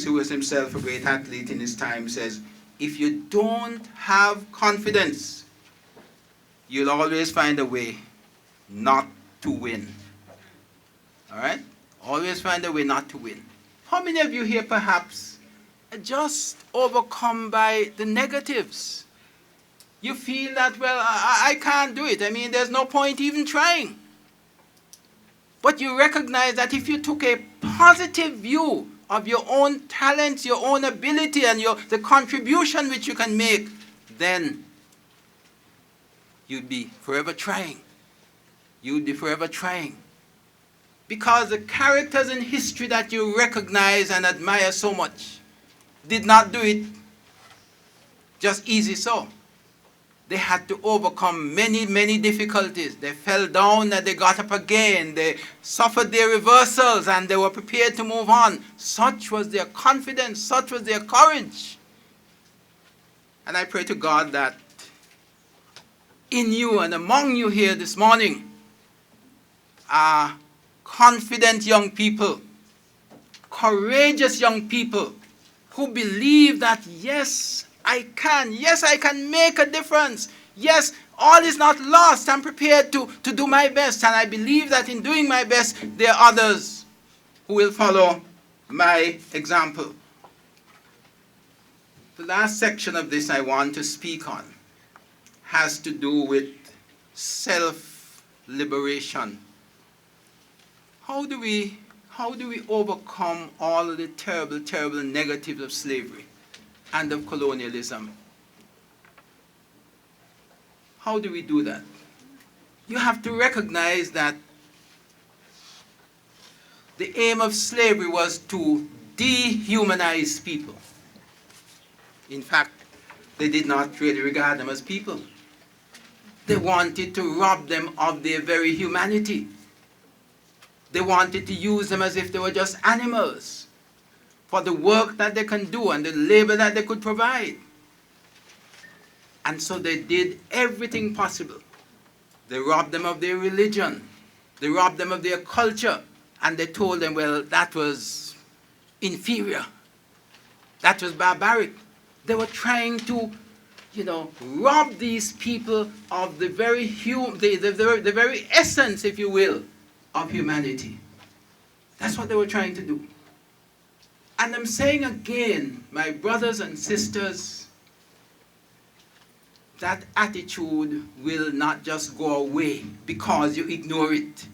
who was himself a great athlete in his time, says, if you don't have confidence, you'll always find a way not to win. All right? Always find a way not to win. How many of you here perhaps are just overcome by the negatives? You feel that, well, I can't do it. I mean, there's no point even trying. But you recognize that if you took a positive view of your own talents, your own ability, and the contribution which you can make, then you'd be forever trying. You'd be forever trying. Because the characters in history that you recognize and admire so much did not do it just easy so. They had to overcome many, many difficulties. They fell down and they got up again. They suffered their reversals and they were prepared to move on. Such was their confidence, such was their courage. And I pray to God that in you and among you here this morning are confident young people, courageous young people who believe that, yes, I can make a difference. Yes, all is not lost. I'm prepared to do my best, and I believe that in doing my best, there are others who will follow my example. The last section of this I want to speak on has to do with self-liberation. How do we overcome all of the terrible, terrible negatives of slavery and of colonialism? How do we do that? You have to recognize that the aim of slavery was to dehumanize people. In fact, they did not really regard them as people. They wanted to rob them of their very humanity. They wanted to use them as if they were just animals for the work that they can do and the labor that they could provide. And so they did everything possible. They robbed them of their religion. They robbed them of their culture. And they told them, well, that was inferior. That was barbaric. They were trying to, rob these people of the very the very essence, if you will, of humanity. That's what they were trying to do. And I'm saying again, my brothers and sisters, that attitude will not just go away because you ignore it.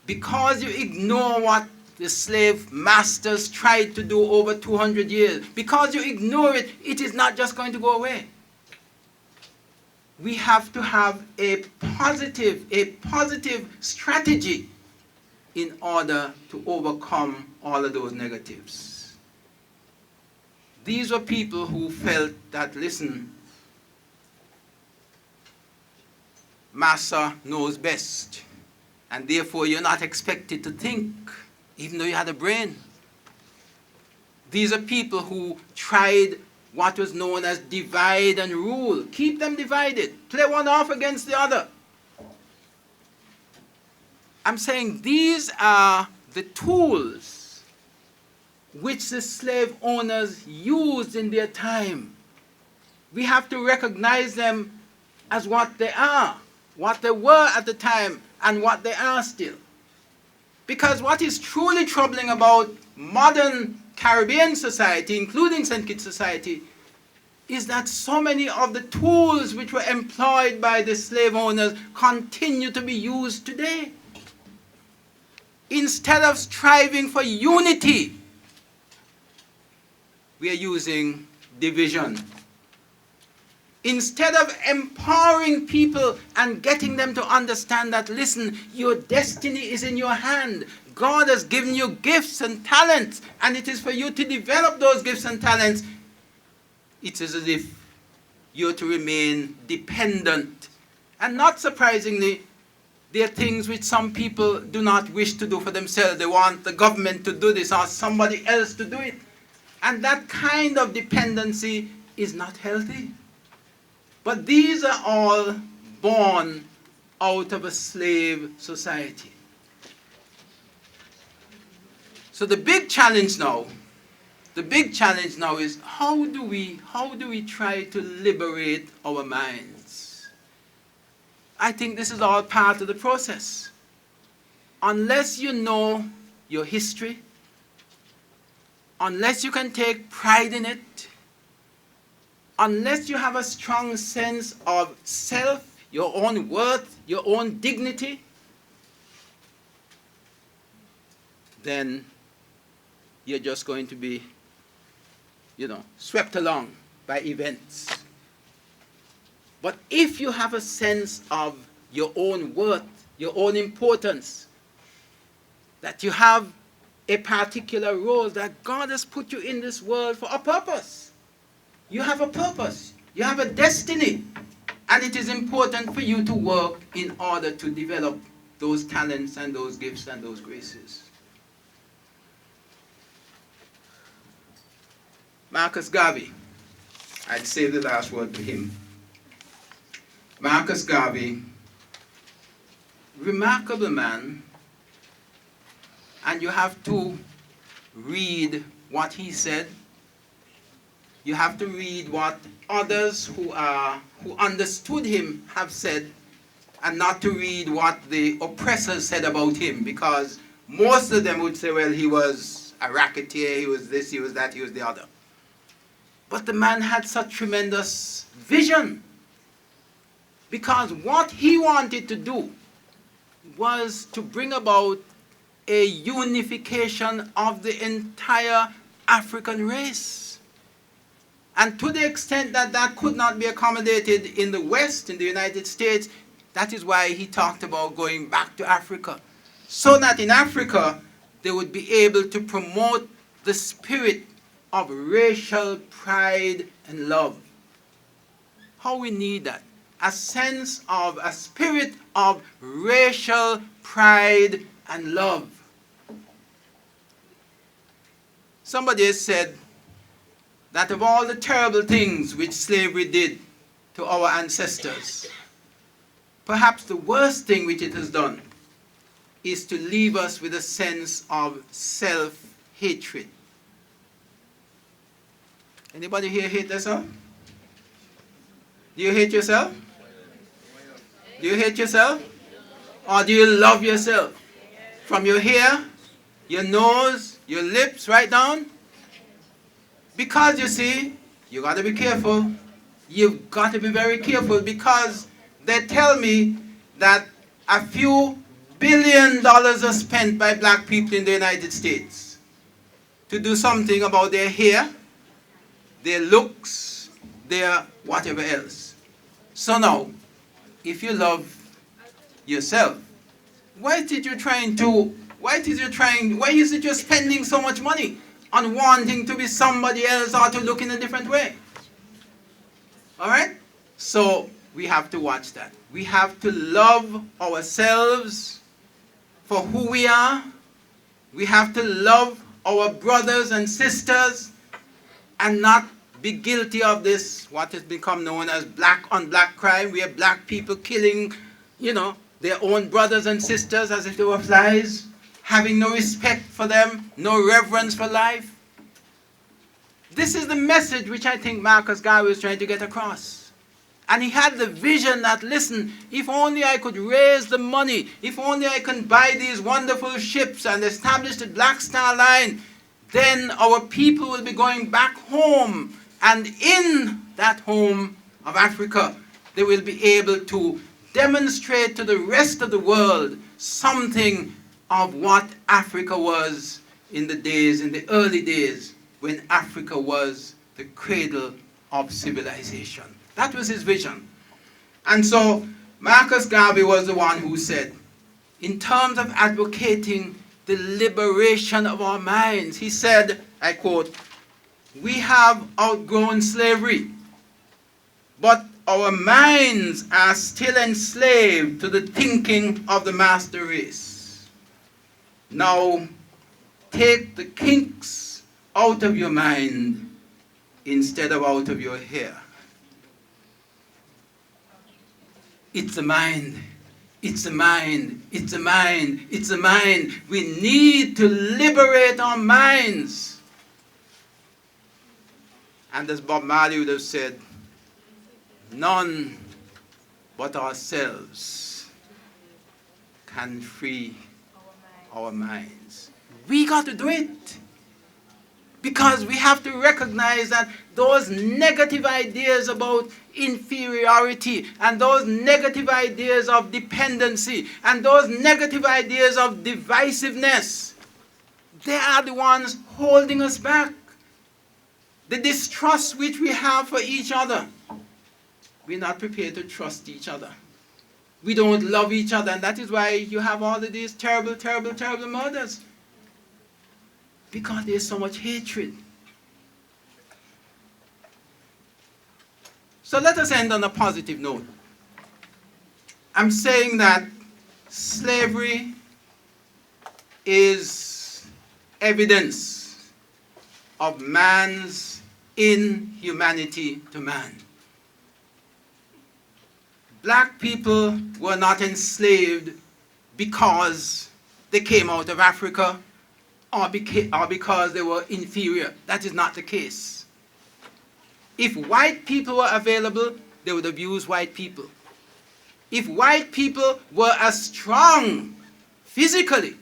Because you ignore what the slave masters tried to do over 200 years. Because you ignore it, it is not just going to go away. We have to have a positive strategy in order to overcome all of those negatives. These were people who felt that, listen, Master knows best, and therefore you're not expected to think, even though you had a brain. These are people who tried what was known as divide and rule. Keep them divided. Play one off against the other. I'm saying these are the tools which the slave owners used in their time. We have to recognize them as what they are, what they were at the time, and what they are still. Because what is truly troubling about modern Caribbean society, including St. Kitts society, is that so many of the tools which were employed by the slave owners continue to be used today. Instead of striving for unity, we are using division. Instead of empowering people and getting them to understand that, listen, your destiny is in your hand. God has given you gifts and talents, and it is for you to develop those gifts and talents. It is as if you're to remain dependent. And not surprisingly, there are things which some people do not wish to do for themselves. They want the government to do this or somebody else to do it. And that kind of dependency is not healthy. But these are all born out of a slave society. So the big challenge now The big challenge now is how do we try to liberate our minds? I think this is all part of the process. Unless you know your history, unless you can take pride in it, unless you have a strong sense of self, your own worth, your own dignity, then you're just going to be, swept along by events. But if you have a sense of your own worth, your own importance, that you have a particular role, that God has put you in this world for a purpose. You have a purpose. You have a destiny. And it is important for you to work in order to develop those talents and those gifts and those graces. Marcus Garvey, I'd say the last word to him. Marcus Garvey, remarkable man, and you have to read what he said. You have to read what others who understood him have said, and not to read what the oppressors said about him, because most of them would say, well, he was a racketeer, he was this, he was that, he was the other. But the man had such tremendous vision, because what he wanted to do was to bring about a unification of the entire African race. And to the extent that that could not be accommodated in the West, in the United States, that is why he talked about going back to Africa, so that in Africa they would be able to promote the spirit of racial pride and love. How we need that. A sense of a spirit of racial pride and love. Somebody has said that of all the terrible things which slavery did to our ancestors, perhaps the worst thing which it has done is to leave us with a sense of self-hatred. Anybody here hate themselves? Do you hate yourself? Do you hate yourself? Or do you love yourself? From your hair, your nose, your lips, right down? Because you see, you got to be careful. You've got to be very careful, because they tell me that a few $1 billion are spent by black people in the United States to do something about their hair, their looks, their whatever else. So now, if you love yourself, why is it you're spending so much money on wanting to be somebody else or to look in a different way? All right? So we have to watch that. We have to love ourselves for who we are. We have to love our brothers and sisters and not be guilty of this, what has become known as black on black crime, where black people killing, their own brothers and sisters as if they were flies, having no respect for them, no reverence for life. This is the message which I think Marcus Garvey was trying to get across. And he had the vision that, listen, if only I could raise the money, if only I can buy these wonderful ships and establish the Black Star Line, then our people will be going back home. And in that home of Africa, they will be able to demonstrate to the rest of the world something of what Africa was in the early days, when Africa was the cradle of civilization. That was his vision. And so Marcus Garvey was the one who said, in terms of advocating the liberation of our minds, he said, I quote, "We have outgrown slavery, but our minds are still enslaved to the thinking of the master race. Now, take the kinks out of your mind instead of out of your hair." It's the mind. It's the mind. It's the mind. It's the mind. We need to liberate our minds. And as Bob Marley would have said, none but ourselves can free our minds. We got to do it. Because we have to recognize that those negative ideas about inferiority and those negative ideas of dependency and those negative ideas of divisiveness, they are the ones holding us back. The distrust which we have for each other. We're not prepared to trust each other. We don't love each other, and that is why you have all of these terrible, terrible, terrible murders. Because there's so much hatred. So let us end on a positive note. I'm saying that slavery is evidence of man's inhumanity to man. Black people were not enslaved because they came out of Africa or because they were inferior. That is not the case. If white people were available, they would have used white people. If white people were as strong physically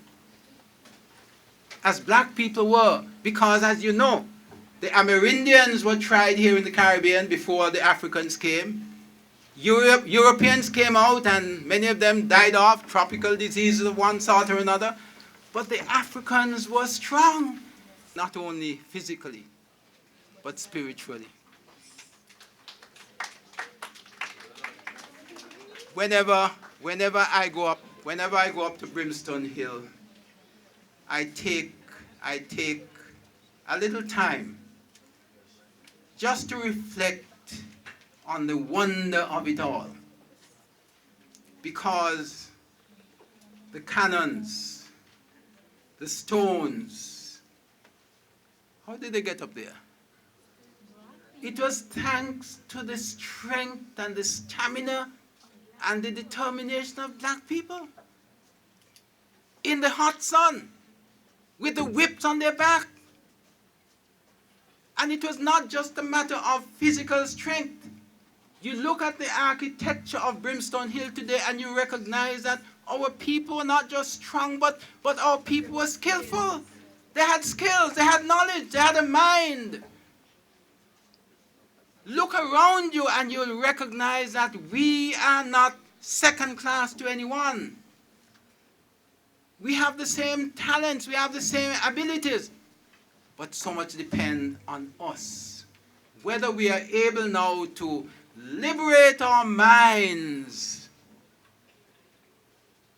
as black people were, because as you know, the Amerindians were tried here in the Caribbean before the Africans came. Europeans came out and many of them died off, tropical diseases of one sort or another. But the Africans were strong, not only physically, but spiritually. Whenever I go up to Brimstone Hill, I take a little time just to reflect on the wonder of it all. Because the cannons, the stones, how did they get up there? It was thanks to the strength and the stamina and the determination of black people. In the hot sun, with the whips on their back. And it was not just a matter of physical strength. You look at the architecture of Brimstone Hill today and you recognize that our people were not just strong, but our people were skillful. They had skills, they had knowledge, they had a mind. Look around you and you'll recognize that we are not second class to anyone. We have the same talents, we have the same abilities, but so much depends on us. Whether we are able now to liberate our minds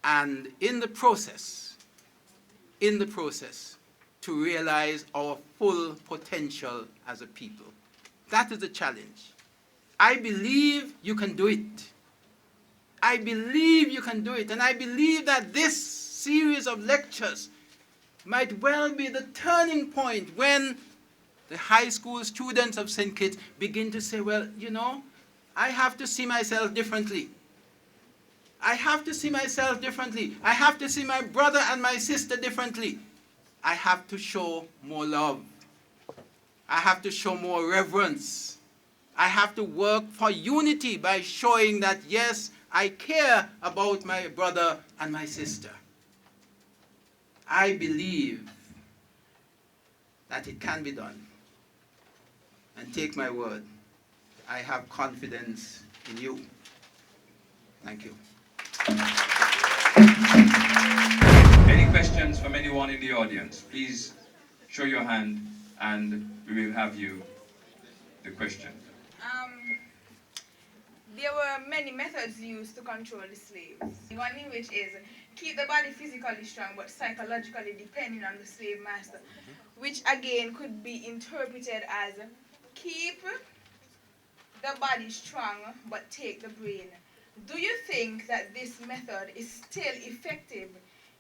and in the process, to realize our full potential as a people. That is the challenge. I believe you can do it. I believe you can do it. And I believe that this series of lectures might well be the turning point when the high school students of St. Kitts begin to say, well, you know, I have to see myself differently. I have to see myself differently. I have to see my brother and my sister differently. I have to show more love. I have to show more reverence. I have to work for unity by showing that, yes, I care about my brother and my sister. I believe that it can be done. And take my word, I have confidence in you. Thank you. Any questions from anyone in the audience? Please show your hand and we will have you the question. There were many methods used to control the slaves. One in which is keep the body physically strong but psychologically depending on the slave master, which again could be interpreted as keep the body strong but take the brain. Do you think that this method is still effective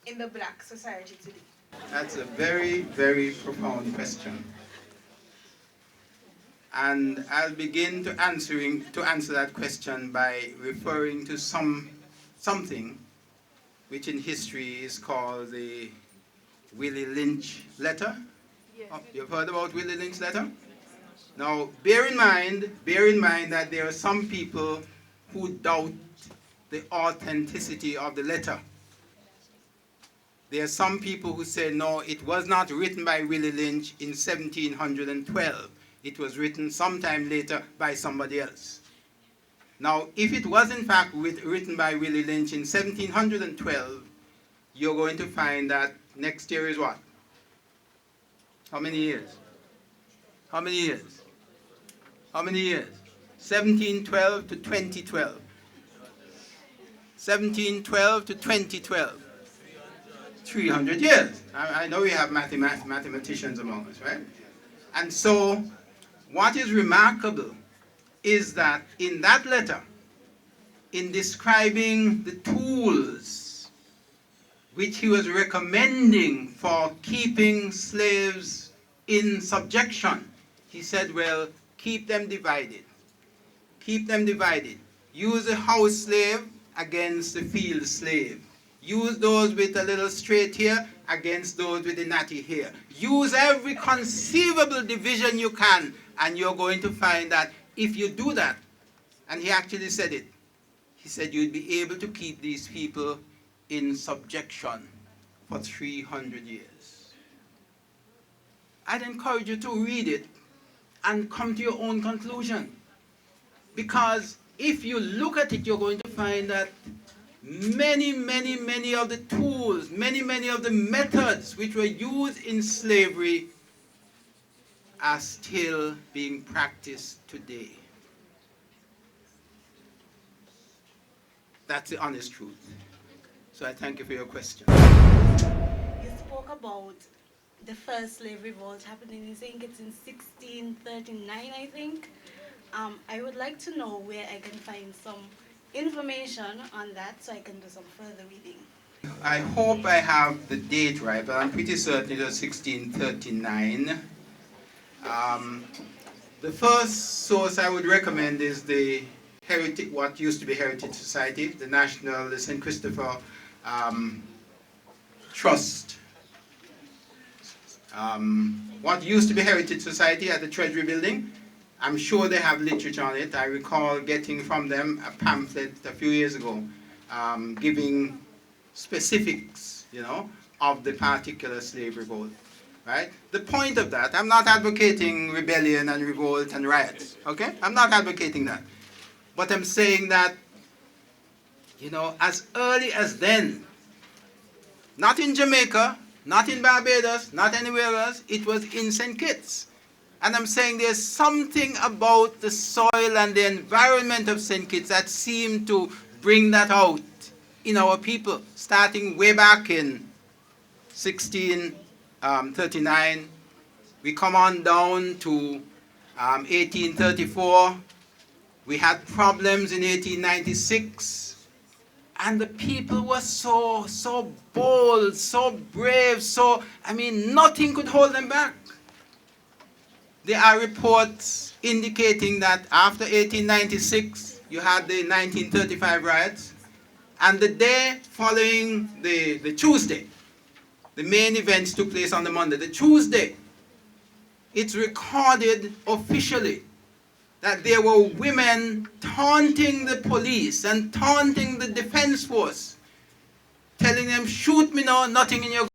in the black society today? That's a very, very profound question. And I'll begin to answer that question by referring to something which in history is called the Willie Lynch letter. Yes. You've heard about Willie Lynch letter? Now, bear in mind that there are some people who doubt the authenticity of the letter. There are some people who say, no, it was not written by Willie Lynch in 1712. It was written sometime later by somebody else. Now, if it was in fact written by Willie Lynch in 1712, you're going to find that next year is what? How many years? How many years? How many years? 1712 to 2012. 1712 to 2012. 300 years. I know we have mathematicians among us, right? And so, what is remarkable is that in that letter, in describing the tools which he was recommending for keeping slaves in subjection, he said, well, keep them divided. Keep them divided. Use a house slave against the field slave. Use those with a little straight hair against those with the natty hair. Use every conceivable division you can, and you're going to find that if you do that, and he actually said it, he said you'd be able to keep these people in subjection for 300 years. I'd encourage you to read it and come to your own conclusion. Because if you look at it, you're going to find that many of the tools, many of the methods which were used in slavery are still being practiced today. That's the honest truth. So I thank you for your question. You spoke about the first slave revolt happening, I think it's in 1639, I think. I would like to know where I can find some information on that so I can do some further reading. I hope I have the date right, but I'm pretty certain it was 1639. The first source I would recommend is the Heritage, what used to be Heritage Society, the National St. Christopher Trust. What used to be Heritage Society at the Treasury Building. I'm sure they have literature on it. I recall getting from them a pamphlet a few years ago giving specifics, of the particular slave revolt. Right? The point of that, I'm not advocating rebellion and revolt and riots, okay? I'm not advocating that. But I'm saying that, as early as then, not in Jamaica, not in Barbados, not anywhere else, it was in St. Kitts. And I'm saying there's something about the soil and the environment of St. Kitts that seemed to bring that out in our people, starting way back in 1639. We come on down to 1834. We had problems in 1896. And the people were so bold, so brave, nothing could hold them back. There are reports indicating that after 1896, you had the 1935 riots, and the day following the Tuesday, the main events took place on the Monday. The Tuesday, it's recorded officially that there were women taunting the police and taunting the defense force, telling them, shoot me now, nothing in your